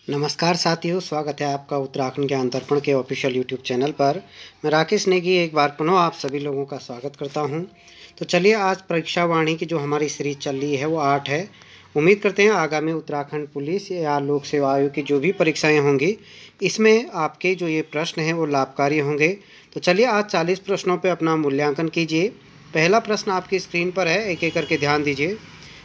नमस्कार साथियों, स्वागत है आपका उत्तराखंड ज्ञान दर्पण के ऑफिशियल यूट्यूब चैनल पर। मैं राकेश नेगी एक बार पुनः आप सभी लोगों का स्वागत करता हूं। तो चलिए, आज परीक्षा वाणी की जो हमारी सीरीज चल रही है वो 8 है। उम्मीद करते हैं आगामी उत्तराखंड पुलिस या लोक सेवा आयोग की जो भी परीक्षाएं होंगी, इसमें आपके जो ये प्रश्न हैं वो लाभकारी होंगे। तो चलिए, आज 40 प्रश्नों पर अपना मूल्यांकन कीजिए। पहला प्रश्न आपकी स्क्रीन पर है, एक एक करके ध्यान दीजिए।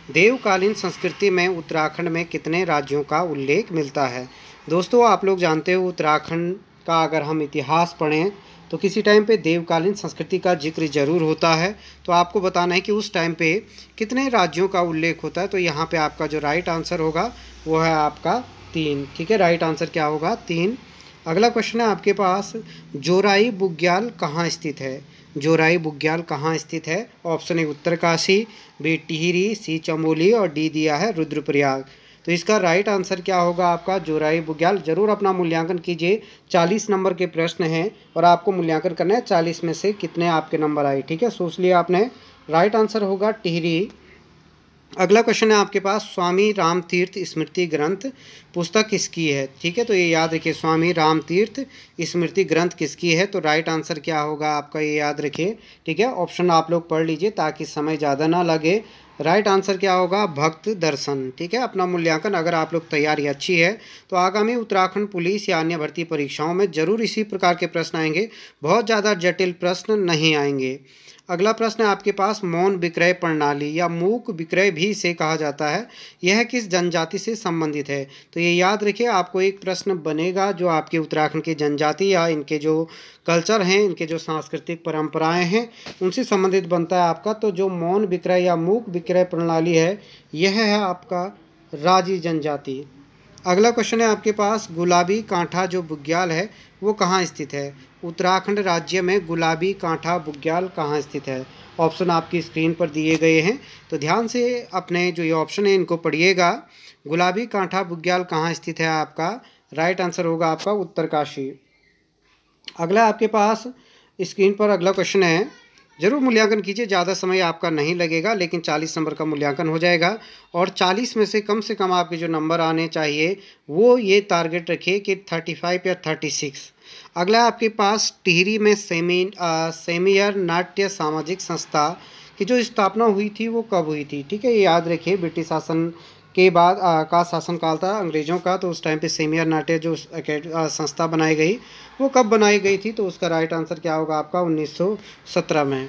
देवकालीन संस्कृति में उत्तराखंड में कितने राज्यों का उल्लेख मिलता है? दोस्तों, आप लोग जानते हो उत्तराखंड का अगर हम इतिहास पढ़ें तो किसी टाइम पे देवकालीन संस्कृति का जिक्र ज़रूर होता है। तो आपको बताना है कि उस टाइम पे कितने राज्यों का उल्लेख होता है। तो यहाँ पे आपका जो राइट आंसर होगा वो है आपका 3। ठीक है, राइट आंसर क्या होगा? 3। अगला क्वेश्चन है आपके पास, जोराई बुग्याल कहाँ स्थित है? जोराई बुग्याल कहाँ स्थित है? Option A Uttarkashi, B Tehri, C Chamoli और डी दिया है रुद्रप्रयाग। तो इसका राइट आंसर क्या होगा आपका? जोराई बुग्याल। जरूर अपना मूल्यांकन कीजिए। 40 नंबर के प्रश्न हैं और आपको मूल्यांकन करना है 40 में से कितने आपके नंबर आए। ठीक है, सोच लिया आपने। राइट आंसर होगा टिहरी। अगला क्वेश्चन है आपके पास, स्वामी रामतीर्थ स्मृति ग्रंथ पुस्तक किसकी है? ठीक है, तो ये याद रखिए, स्वामी रामतीर्थ स्मृति ग्रंथ किसकी है? तो राइट आंसर क्या होगा आपका, ये याद रखिए। ठीक है, ऑप्शन आप लोग पढ़ लीजिए ताकि समय ज़्यादा ना लगे। राइट आंसर क्या होगा? भक्त दर्शन। ठीक है, अपना मूल्यांकन अगर आप लोग तैयारी अच्छी है तो आगामी उत्तराखंड पुलिस या अन्य भर्ती परीक्षाओं में जरूर इसी प्रकार के प्रश्न आएंगे। बहुत ज़्यादा जटिल प्रश्न नहीं आएंगे। अगला प्रश्न है आपके पास, मौन विक्रय प्रणाली या मूक विक्रय भी इसे कहा जाता है, यह किस जनजाति से संबंधित है? तो ये याद रखिए, आपको एक प्रश्न बनेगा जो आपके उत्तराखंड की जनजाति या इनके जो कल्चर हैं, इनके जो सांस्कृतिक परंपराएं हैं, उनसे संबंधित बनता है आपका। तो जो मौन विक्रय या मूक विक्रय प्रणाली है, यह है आपका राजी जनजाति। अगला क्वेश्चन है आपके पास, गुलाबी कांठा जो बुग्याल है वो कहाँ स्थित है? उत्तराखंड राज्य में गुलाबी कांठा बुग्याल कहाँ स्थित है? ऑप्शन आपकी स्क्रीन पर दिए गए हैं, तो ध्यान से अपने जो ये ऑप्शन है इनको पढ़िएगा। गुलाबी कांठा बुग्याल कहाँ स्थित है आपका? राइट आंसर होगा आपका उत्तरकाशी। अगला आपके पास स्क्रीन पर अगला क्वेश्चन है, जरूर मूल्यांकन कीजिए, ज़्यादा समय आपका नहीं लगेगा, लेकिन 40 नंबर का मूल्यांकन हो जाएगा और 40 में से कम आपके जो नंबर आने चाहिए वो ये टारगेट रखिए कि 35 या 36। अगला आपके पास, टिहरी में सेमियर नाट्य सामाजिक संस्था की जो स्थापना हुई थी वो कब हुई थी? ठीक है, ये याद रखिए, ब्रिटिश शासन के बाद का शासनकाल था अंग्रेज़ों का, तो उस टाइम पे सेमियर नाट्य जो संस्था बनाई गई वो कब बनाई गई थी? तो उसका राइट आंसर क्या होगा आपका? 1917 में।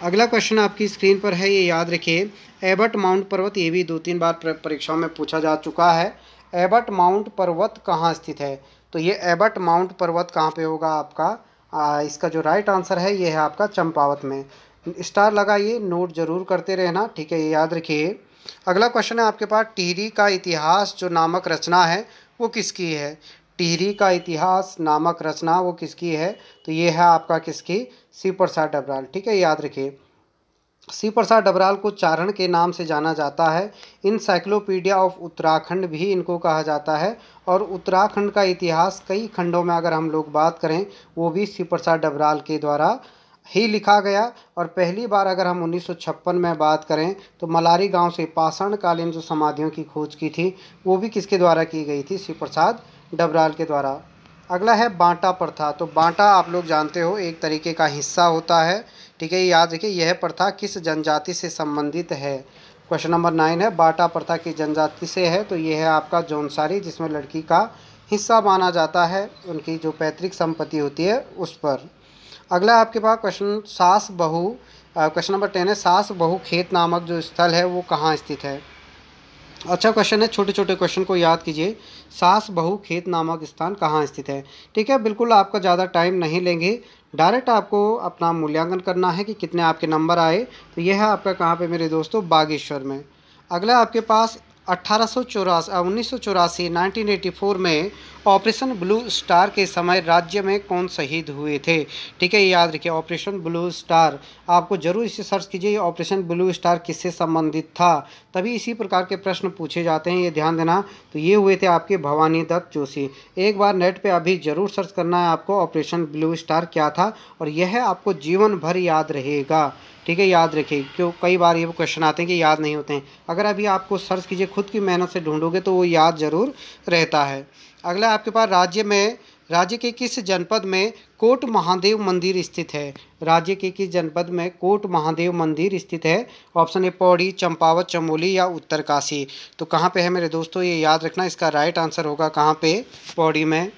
अगला क्वेश्चन आपकी स्क्रीन पर है, ये याद रखिए, एबट माउंट पर्वत, ये भी 2-3 बार परीक्षाओं में पूछा जा चुका है। एबट माउंट पर्वत कहाँ स्थित है? तो ये एबट माउंट पर्वत कहाँ पे होगा आपका? इसका जो राइट आंसर है ये है आपका चंपावत में। स्टार लगाइए, नोट जरूर करते रहना। ठीक है, ये याद रखिए। अगला क्वेश्चन है आपके पास, टिहरी का इतिहास जो नामक रचना है वो किसकी है? टिहरी का इतिहास नामक रचना वो किसकी है? तो ये है आपका किसकी? शिव प्रसाद डबराल। ठीक है, याद रखिए, शिव प्रसाद डबराल को चारण के नाम से जाना जाता है। इनसाइक्लोपीडिया ऑफ उत्तराखंड भी इनको कहा जाता है। और उत्तराखंड का इतिहास कई खंडों में अगर हम लोग बात करें वो भी शिव प्रसाद डबराल के द्वारा ही लिखा गया। और पहली बार अगर हम 1956 में बात करें तो मलारी गांव से पाषाणकालीन जो समाधियों की खोज की थी वो भी किसके द्वारा की गई थी? शिव प्रसाद डबराल के द्वारा। अगला है बांटा प्रथा। तो बांटा आप लोग जानते हो एक तरीके का हिस्सा होता है। ठीक है, याद रखिए, यह प्रथा किस जनजाति से संबंधित है? क्वेश्चन नंबर 9 है, बांटा प्रथा की जनजाति से है, तो यह है आपका जौनसारी, जिसमें लड़की का हिस्सा माना जाता है, उनकी जो पैतृक संपत्ति होती है उस पर। अगला आपके पास क्वेश्चन, सास बहू, क्वेश्चन नंबर 10 है, सास बहू खेत नामक जो स्थल है वो कहाँ स्थित है? अच्छा क्वेश्चन है, छोटे छोटे क्वेश्चन को याद कीजिए। सास बहू खेत नामक स्थान कहाँ स्थित है? ठीक है, बिल्कुल आपका ज़्यादा टाइम नहीं लेंगे, डायरेक्ट आपको अपना मूल्यांकन करना है कि कितने आपके नंबर आए। तो यह है आपका कहाँ पे मेरे दोस्तों? बागेश्वर में। अगला आपके पास 1984 में ऑपरेशन ब्लू स्टार के समय राज्य में कौन शहीद हुए थे? ठीक है, ये याद रखिए, ऑपरेशन ब्लू स्टार आपको जरूर इसे सर्च कीजिए, ऑपरेशन ब्लू स्टार किससे संबंधित था, तभी इसी प्रकार के प्रश्न पूछे जाते हैं, ये ध्यान देना। तो ये हुए थे आपके भवानी दत्त जोशी। एक बार नेट पे अभी ज़रूर सर्च करना है आपको, ऑपरेशन ब्लू स्टार क्या था, और यह आपको जीवन भर याद रहेगा। ठीक है, याद रखिए, क्यों कई बार ये क्वेश्चन आते हैं कि याद नहीं होते हैं। अगर अभी आपको सर्च कीजिए, खुद की मेहनत से ढूंढोगे तो वो याद जरूर रहता है। अगला आपके पास राज्य के किस जनपद में कोट महादेव मंदिर स्थित है? राज्य के किस जनपद में कोट महादेव मंदिर स्थित है? ऑप्शन ए पौड़ी, चंपावत, चमोली या उत्तरकाशी। तो कहाँ पे है मेरे दोस्तों, ये याद रखना। इसका राइट आंसर होगा कहाँ पे? पौड़ी में।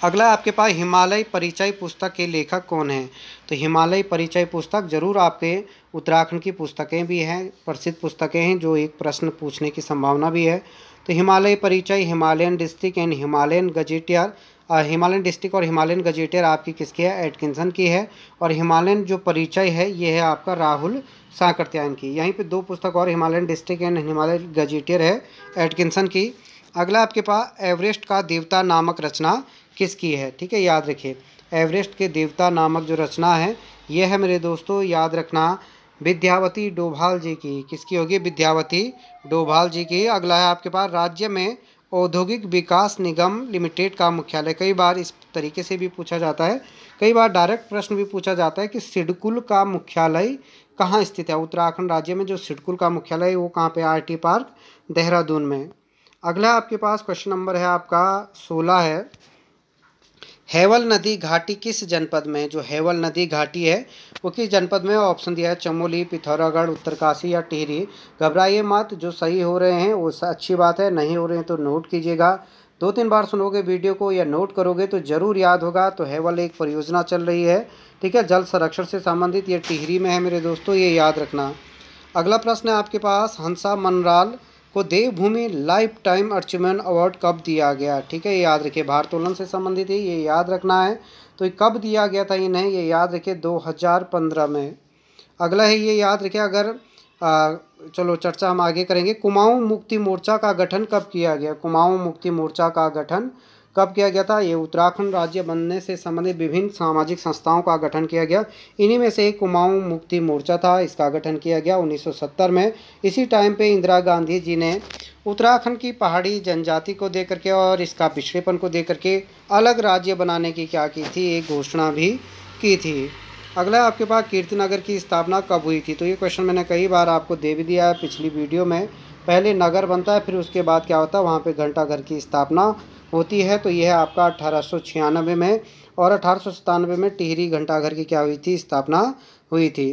अगला आपके पास हिमालय परिचय पुस्तक के लेखक कौन है? तो हिमालय परिचय पुस्तक जरूर आपके उत्तराखंड की पुस्तकें भी हैं, प्रसिद्ध पुस्तकें हैं, जो एक प्रश्न पूछने की संभावना भी है। तो हिमालय परिचय, Himalayan district and Himalayan gazetteer, Himalayan district और हिमालयन गजेटियर आपकी किसकी है? एटकिंसन की है। और हिमालयन जो परिचय है ये है आपका राहुल साकरत्यायन की। यहीं पे दो पुस्तक और, Himalayan district and Himalayan gazetteer है एटकिंसन की। अगला आपके पास एवरेस्ट का देवता नामक रचना किसकी है? ठीक है, याद रखिए, एवरेस्ट के देवता नामक जो रचना है ये है मेरे दोस्तों, याद रखना, विद्यावती डोभाल जी की। किसकी होगी? विद्यावती डोभाल जी की। अगला है आपके पास राज्य में औद्योगिक विकास निगम लिमिटेड का मुख्यालय। कई बार इस तरीके से भी पूछा जाता है, कई बार डायरेक्ट प्रश्न भी पूछा जाता है कि सिडकुल का मुख्यालय कहाँ स्थित है? उत्तराखंड राज्य में जो सिडकुल का मुख्यालय है वो कहाँ पे? आरटी पार्क, देहरादून में। अगला आपके पास क्वेश्चन नंबर है आपका 16 है, हेवल नदी घाटी किस जनपद में? जो हेवल नदी घाटी है वो किस जनपद में? ऑप्शन दिया है चमोली, पिथौरागढ़, उत्तरकाशी या टिहरी। घबराइए मत, जो सही हो रहे हैं वो अच्छी बात है, नहीं हो रहे हैं तो नोट कीजिएगा। 2-3 बार सुनोगे वीडियो को या नोट करोगे तो ज़रूर याद होगा। तो हेवल एक परियोजना चल रही है, ठीक है, जल संरक्षण से संबंधित, ये टिहरी में है मेरे दोस्तों, ये याद रखना। अगला प्रश्न है आपके पास, हंसा मनराल को देवभूमि लाइफ टाइम अचीवमेंट अवार्ड कब दिया गया? ठीक है, ये याद रखिए, भारोत्तोलन से संबंधित है, ये याद रखना है। तो ये कब दिया गया था इन्हें, ये याद रखिए 2015 में। अगला है, ये याद रखिए, अगर चलो चर्चा हम आगे करेंगे। कुमाऊं मुक्ति मोर्चा का गठन कब किया गया? कुमाऊं मुक्ति मोर्चा का गठन कब किया गया था? ये उत्तराखंड राज्य बनने से संबंधित विभिन्न सामाजिक संस्थाओं का गठन किया गया, इन्हीं में से एक कुमाऊं मुक्ति मोर्चा था, इसका गठन किया गया 1970 में। इसी टाइम पे इंदिरा गांधी जी ने उत्तराखंड की पहाड़ी जनजाति को दे करके और इसका पिछड़ेपन को दे करके अलग राज्य बनाने की क्या की थी? एक घोषणा भी की थी। अगला आपके पास कीर्तिनगर की स्थापना कब हुई थी? तो ये क्वेश्चन मैंने कई बार आपको दे भी दिया है पिछली वीडियो में। पहले नगर बनता है, फिर उसके बाद क्या होता है, वहाँ पे घंटाघर की स्थापना होती है। तो यह है आपका 1896 में, और 1897 में टिहरी घंटाघर की क्या हुई थी? स्थापना हुई थी।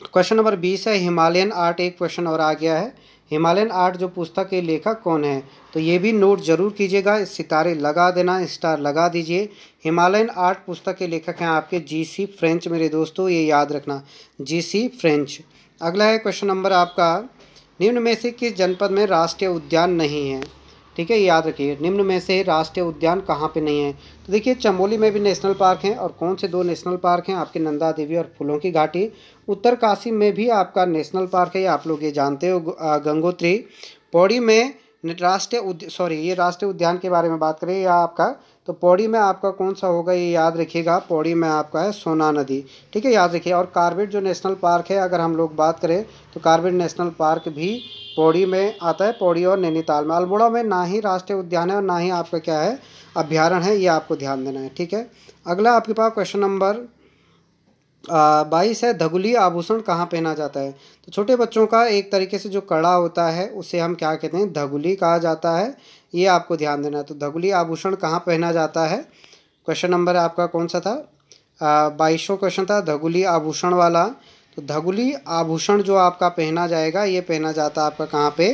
क्वेश्चन नंबर 20 है, हिमालयन आर्ट, एक क्वेश्चन और आ गया है, हिमालयन आर्ट जो पुस्तक के लेखक कौन है? तो ये भी नोट जरूर कीजिएगा, सितारे लगा देना, स्टार लगा दीजिए। हिमालयन आर्ट पुस्तक के लेखक हैं आपके जीसी फ्रेंच मेरे दोस्तों, ये याद रखना, जीसी फ्रेंच। अगला है क्वेश्चन नंबर आपका, निम्न में से किस जनपद में राष्ट्रीय उद्यान नहीं है? ठीक है, याद रखिए, निम्न में से राष्ट्रीय उद्यान कहाँ पे नहीं है? तो देखिए, चमोली में भी नेशनल पार्क हैं, और कौन से 2 नेशनल पार्क हैं आपके? नंदा देवी और फूलों की घाटी। उत्तरकाशी में भी आपका नेशनल पार्क है, आप लोग ये जानते हो, गंगोत्री। पौड़ी में ये राष्ट्रीय उद्यान के बारे में बात करें या आपका, तो पौड़ी में आपका कौन सा होगा, ये याद रखिएगा, पौड़ी में आपका है सोना नदी। ठीक है, याद रखिए। और कार्बेट जो नेशनल पार्क है, अगर हम लोग बात करें तो कार्बेट नेशनल पार्क भी पौड़ी में आता है, पौड़ी और नैनीताल में। अल्मोड़ा में ना ही राष्ट्रीय उद्यान है और ना ही आपका क्या है, अभ्यारण्य है, ये आपको ध्यान देना है। ठीक है, अगला आपके पास क्वेश्चन नंबर 22 है, धगुली आभूषण कहाँ पहना जाता है? तो छोटे बच्चों का एक तरीके से जो कड़ा होता है उसे हम क्या कहते हैं? धगुली कहा जाता है, ये आपको ध्यान देना है। तो धगुली आभूषण कहाँ पहना जाता है? क्वेश्चन नंबर आपका कौन सा था? 22वां क्वेश्चन था धगुली आभूषण वाला। तो धगुली आभूषण जो आपका पहना जाएगा, ये पहना जाता है आपका कहाँ पे?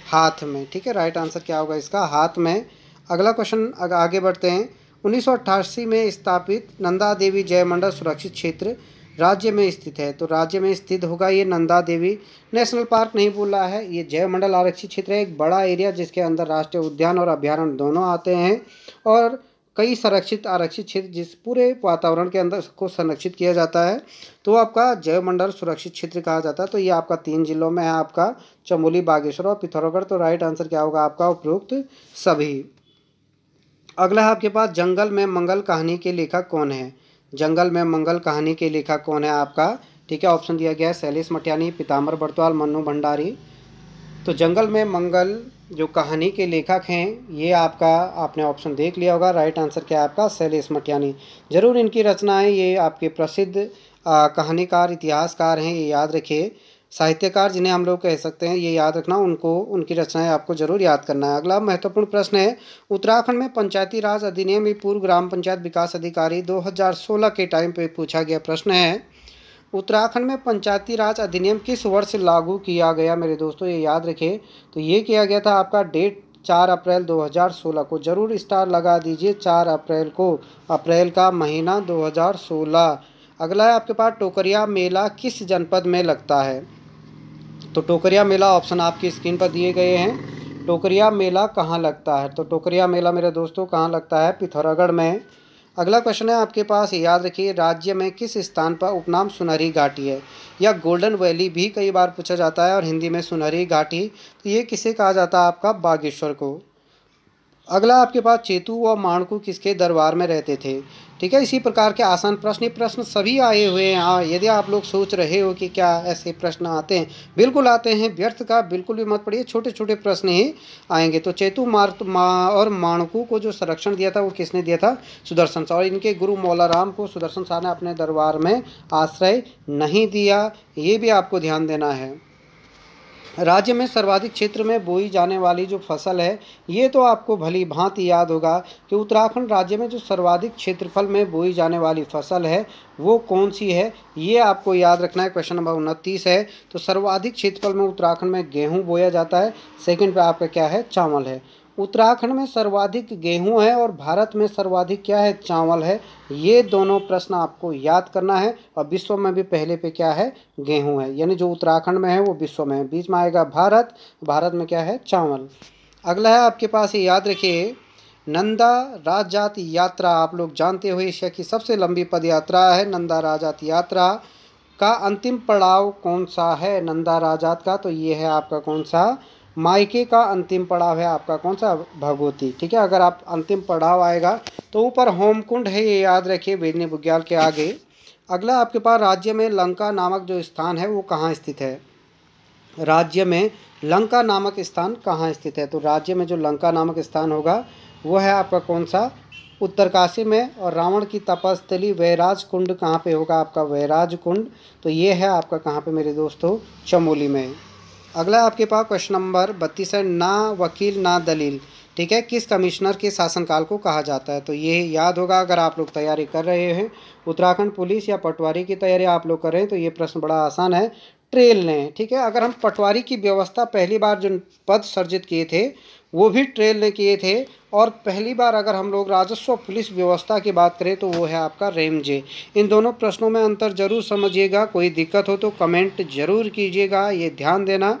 हाथ में। ठीक है, राइट आंसर क्या होगा इसका? हाथ में। अगला क्वेश्चन आगे बढ़ते हैं। 1988 में स्थापित नंदा देवी जयमंडल सुरक्षित क्षेत्र राज्य में स्थित है। तो राज्य में स्थित होगा ये नंदा देवी, नेशनल पार्क नहीं बोल रहा है, ये जयमंडल आरक्षित क्षेत्र है, एक बड़ा एरिया जिसके अंदर राष्ट्रीय उद्यान और अभ्यारण्य दोनों आते हैं, और कई संरक्षित आरक्षित क्षेत्र जिस पूरे वातावरण के अंदर को संरक्षित किया जाता है, तो आपका जयमंडल सुरक्षित क्षेत्र कहा जाता है। तो ये आपका 3 जिलों में है, आपका चमोली, बागेश्वर और पिथौरागढ़। तो राइट आंसर क्या होगा आपका? उपरोक्त सभी। अगला है आपके पास, जंगल में मंगल कहानी के लेखक कौन है? जंगल में मंगल कहानी के लेखक कौन है आपका? ठीक है, ऑप्शन दिया गया है शैलेश मटियानी, पीताम्बर बर्तवाल, मन्नू भंडारी। तो जंगल में मंगल जो कहानी के लेखक हैं, ये आपका आपने ऑप्शन देख लिया होगा, राइट आंसर क्या है आपका? शैलेश मटियानी। जरूर इनकी रचनाएं ये आपके प्रसिद्ध कहानीकार, इतिहासकार हैं, ये याद रखिए। साहित्यकार जिन्हें हम लोग कह सकते हैं, ये याद रखना, उनको उनकी रचनाएं आपको जरूर याद करना है। अगला महत्वपूर्ण प्रश्न है, उत्तराखंड में पंचायती राज अधिनियम में पूर्व ग्राम पंचायत विकास अधिकारी 2016 के टाइम पे पूछा गया प्रश्न है। उत्तराखंड में पंचायती राज अधिनियम किस वर्ष लागू किया गया मेरे दोस्तों, ये याद रखें। तो ये किया गया था आपका डेट 4 अप्रैल 2016 को, जरूर स्टार लगा दीजिए, 4 अप्रैल को, अप्रैल का महीना 2016। अगला है आपके पास, टोकरिया मेला किस जनपद में लगता है। तो टोकरिया मेला ऑप्शन आपकी स्क्रीन पर दिए गए हैं। टोकरिया मेला कहाँ लगता है, तो टोकरिया मेला मेरे दोस्तों कहाँ लगता है, पिथौरागढ़ में। अगला क्वेश्चन है आपके पास, याद रखिए, राज्य में किस स्थान पर उपनाम सुनहरी घाटी है, या गोल्डन वैली भी कई बार पूछा जाता है, और हिंदी में सुनहरी घाटी, तो ये किसे कहा जाता है, आपका बागेश्वर को। अगला आपके पास, चेतू व माणकू किसके दरबार में रहते थे। ठीक है, इसी प्रकार के आसान प्रश्न, ये प्रश्न सभी आए हुए हैं। हाँ, यदि आप लोग सोच रहे हो कि क्या ऐसे प्रश्न आते हैं, बिल्कुल आते हैं, व्यर्थ का बिल्कुल भी मत पड़िए, छोटे छोटे प्रश्न ही आएंगे। तो चेतू और माणकू को जो संरक्षण दिया था वो किसने दिया था, सुदर्शन शाह, और इनके गुरु मौलाराम को सुदर्शन शाह ने अपने दरबार में आश्रय नहीं दिया, ये भी आपको ध्यान देना है। राज्य में सर्वाधिक क्षेत्र में बोई जाने वाली जो फसल है, ये तो आपको भली भांति याद होगा कि उत्तराखंड राज्य में जो सर्वाधिक क्षेत्रफल में बोई जाने वाली फसल है वो कौन सी है, ये आपको याद रखना है। क्वेश्चन नंबर 29 है। तो सर्वाधिक क्षेत्रफल में उत्तराखंड में गेहूं बोया जाता है, सेकंड पे आपका क्या है, चावल है। उत्तराखंड में सर्वाधिक गेहूं है और भारत में सर्वाधिक क्या है, चावल है। ये दोनों प्रश्न आपको याद करना है। और विश्व में भी पहले पे क्या है, गेहूं है, यानी जो उत्तराखंड में है वो विश्व में है, बीच में आएगा भारत, भारत में क्या है, चावल। अगला है आपके पास, ये याद रखिए, नंदा राजजात यात्रा, आप लोग जानते हो एशिया की सबसे लंबी पद यात्रा है नंदा राजजात यात्रा का अंतिम पड़ाव कौन सा है, नंदा राजजात का, तो ये है आपका कौन सा, मायके का अंतिम पड़ाव है आपका कौन सा, भगवती। ठीक है, अगर आप अंतिम पड़ाव आएगा तो ऊपर होमकुंड है, ये याद रखिए, वेदनी बुग्याल के आगे। अगला आपके पास, राज्य में लंका नामक जो स्थान है वो कहाँ स्थित है, राज्य में लंका नामक स्थान कहाँ स्थित है। तो राज्य में जो लंका नामक स्थान होगा वो है आपका कौन सा, उत्तरकाशी में। और रावण की तपस्थली वैराज कुंड कहाँ पे होगा, आपका वैराज कुंड, तो ये है आपका कहाँ पे मेरे दोस्तों, चमोली में। अगला आपके पास क्वेश्चन नंबर 32 है, ना वकील ना दलील, ठीक है, किस कमिश्नर के शासनकाल को कहा जाता है। तो ये याद होगा, अगर आप लोग तैयारी कर रहे हैं, उत्तराखंड पुलिस या पटवारी की तैयारी आप लोग कर रहे हैं, तो ये प्रश्न बड़ा आसान है, ट्रेल ने। ठीक है, अगर हम पटवारी की व्यवस्था पहली बार जो पद सर्जित किए थे वो भी ट्रेल ने किए थे, और पहली बार अगर हम लोग राजस्व पुलिस व्यवस्था की बात करें तो वो है आपका रेमजे। इन दोनों प्रश्नों में अंतर जरूर समझिएगा, कोई दिक्कत हो तो कमेंट जरूर कीजिएगा, ये ध्यान देना।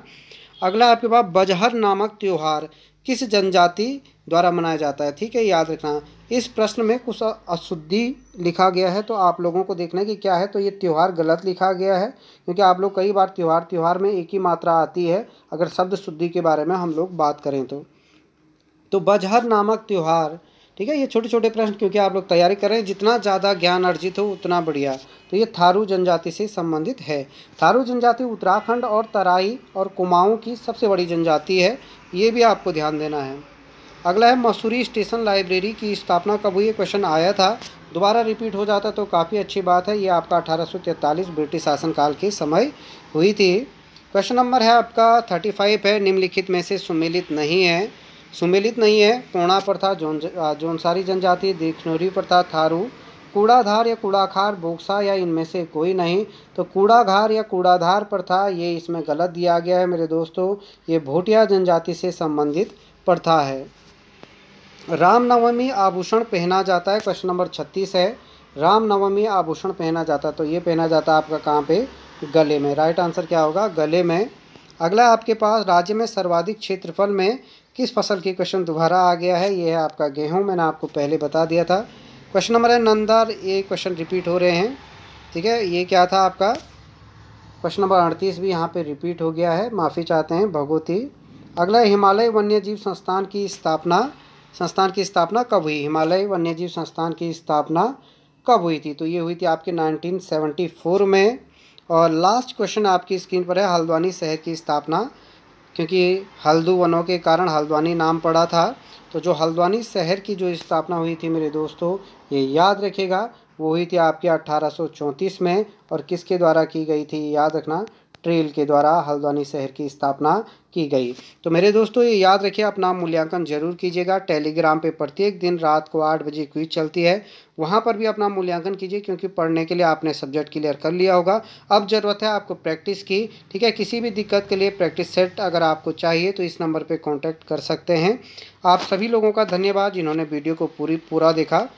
अगला आपके पास, बजहर नामक त्यौहार किस जनजाति द्वारा मनाया जाता है। ठीक है, याद रखना, इस प्रश्न में कुछ अशुद्धि लिखा गया है, तो आप लोगों को देखना है कि क्या है। तो ये त्यौहार गलत लिखा गया है, क्योंकि आप लोग कई बार त्यौहार में एक ही मात्रा आती है अगर शब्द शुद्धि के बारे में हम लोग बात करें तो बजहर नामक त्यौहार। ठीक है, ये छोटे छोटे प्रश्न क्योंकि आप लोग तैयारी कर रहे हैं, जितना ज़्यादा ज्ञान अर्जित हो उतना बढ़िया। तो ये थारू जनजाति से संबंधित है। थारू जनजाति उत्तराखंड और तराई और कुमाऊं की सबसे बड़ी जनजाति है, ये भी आपको ध्यान देना है। अगला है, मसूरी स्टेशन लाइब्रेरी की स्थापना कब हुई, क्वेश्चन आया था, दोबारा रिपीट हो जाता तो काफ़ी अच्छी बात है। ये आपका 1843 ब्रिटिश शासनकाल के समय हुई थी। क्वेश्चन नंबर है आपका 35 है, निम्नलिखित में से सुमेलित नहीं है, सुमेलित नहीं है, कोणा प्रथा, जौनसारी जनजाति, दिखनौरी प्रथा, थारू, कूड़ाधार या कूड़ाखार, बोक्सा, या इनमें से कोई नहीं। तो कूड़ाघार या कूड़ाधार प्रथा ये इसमें गलत दिया गया है मेरे दोस्तों, ये भोटिया जनजाति से संबंधित प्रथा है। रामनवमी आभूषण पहना जाता है, क्वेश्चन नंबर 36 है, रामनवमी आभूषण पहना जाता है, तो ये पहना जाता है आपका कहाँ पे, गले में। राइट आंसर क्या होगा, गले में। अगला आपके पास, राज्य में सर्वाधिक क्षेत्रफल में किस फसल की, क्वेश्चन दोबारा आ गया है, ये है आपका गेहूं, मैंने आपको पहले बता दिया था। क्वेश्चन नंबर है नंदा, ये क्वेश्चन रिपीट हो रहे हैं। ठीक है, ये क्या था आपका, क्वेश्चन नंबर 38 भी यहाँ पे रिपीट हो गया है, माफ़ी चाहते हैं, भगवती। अगला, हिमालय वन्यजीव संस्थान की स्थापना कब हुई, हिमालय वन्यजीव संस्थान की स्थापना कब हुई थी। तो ये हुई थी आपकी 1974 में। और लास्ट क्वेश्चन आपकी स्क्रीन पर है, हल्द्वानी शहर की स्थापना, क्योंकि हल्दू वनों के कारण हल्द्वानी नाम पड़ा था, तो जो हल्द्वानी शहर की जो स्थापना हुई थी मेरे दोस्तों, ये याद रखिएगा, वो हुई थी आपकी 1834 में, और किसके द्वारा की गई थी याद रखना, ट्रेल के द्वारा हल्द्वानी शहर की स्थापना की गई। तो मेरे दोस्तों ये याद रखिए, अपना मूल्यांकन जरूर कीजिएगा। टेलीग्राम पे प्रत्येक दिन रात को 8 बजे क्विज चलती है, वहाँ पर भी अपना मूल्यांकन कीजिए, क्योंकि पढ़ने के लिए आपने सब्जेक्ट क्लियर कर लिया होगा। अब ज़रूरत है आपको प्रैक्टिस की, ठीक है। किसी भी दिक्कत के लिए प्रैक्टिस सेट अगर आपको चाहिए तो इस नंबर पर कॉन्टैक्ट कर सकते हैं। आप सभी लोगों का धन्यवाद जिन्होंने वीडियो को पूरा देखा।